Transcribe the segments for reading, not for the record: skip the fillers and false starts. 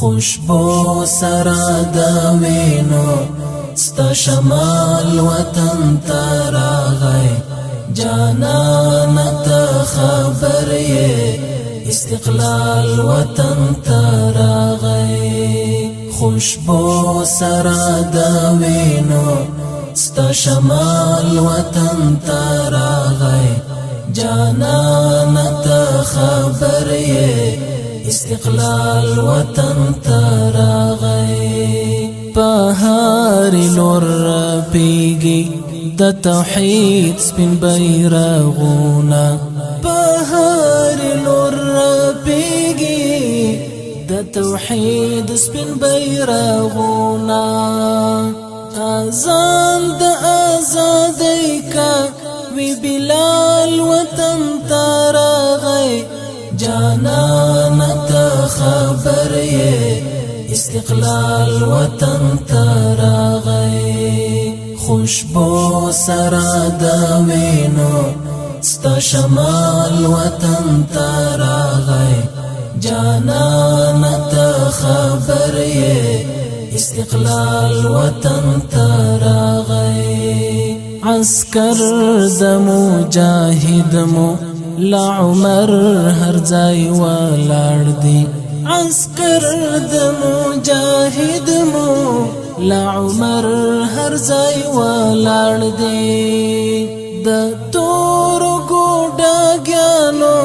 خوشبو سرا د وینو ستا شمال وطن تراغی جانان ته خبر یې استقلال وطن تراغی خوشبو سرا د وینو ستا شمال وطن تراغی جانان ته خبر یې استقلال وطن تراغی پهار لور پیگی د توحید سپین بیرغونا پهار لور پیگی د توحید سپین بیرغونا اذان د آزادی کا وی بلال وطن تراغی جانان ته خبر یې استقلال وطن تراغی خوشبو سرا د وینو ستا شمال وطن تراغی جانان ته خبر یې استقلال وطن تراغی عسكر د مجاهد مو لا عمر هر ځای ولاړ دی عسكر د مجاهد مو لا عمر هر ځای ولاړ دی د تور ګوډاګانو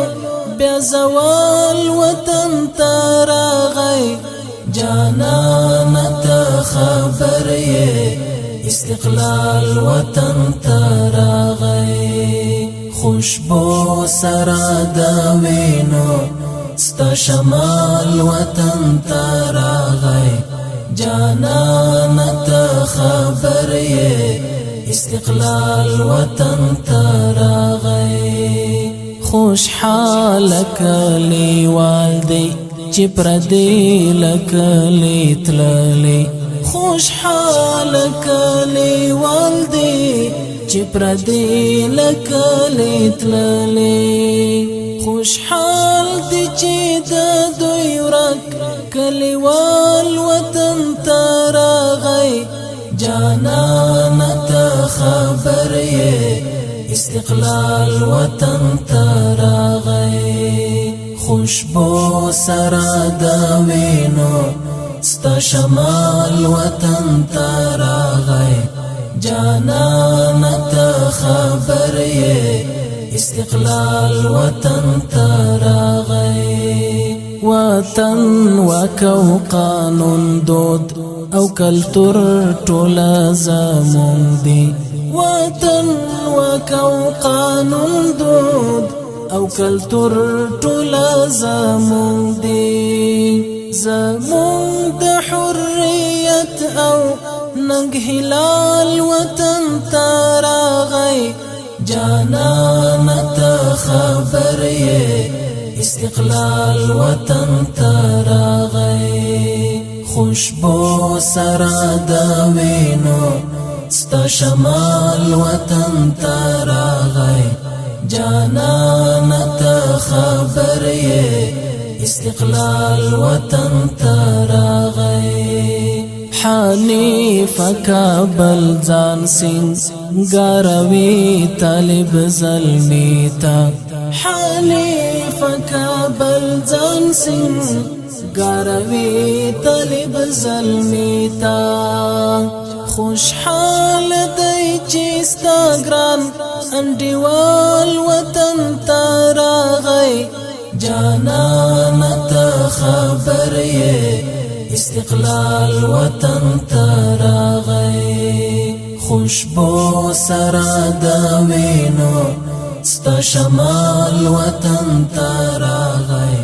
بیا زوال وطن تراغی جانان ته خبر یې استقلال وطن تراغی خوشبو سرا د وینو ستا شمال وطن تراغی جانان ته خبر یې استقلال وطن تراغی خوشحال کلیوال دی چې پردی لکلی تللی خوشحال کلیوال دی چې پردی لکلی تللی خوشحال دی چې د دوی ورک کلیوال وطن تراغی جانان ته خبر یې استقلال وطن تراغی خوشبو سرا د وینو ستا شمال وطن تراغی جانان ته خبر یې استقلال وطن تراغی وطن وکو قانون دود او کلتور ټول زمون دی وطن وکو قانون دود او کلتور ټول زمون دی زمون د حریت او ننګ هلال وطن تراغی جانان ته خبر یې استقلال وطن تراغی خوشبو سرا د وینو ستا شمال وطن تراغی جانان ته خبر یې استقلال وطن تراغی حنیف کابل ځان سنگاروي طالب زلمیتا حنیف کابل ځان سنگاروي طالب زلمیتا خوشحال دی چې ستا ګران انډیوال وطن تراغی جانان ته خبر یې استقلال وطن تراغی خوشبو سرا د وینو ستا شمال وطن تراغی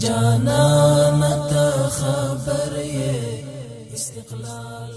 جانان ته خبر یې استقلال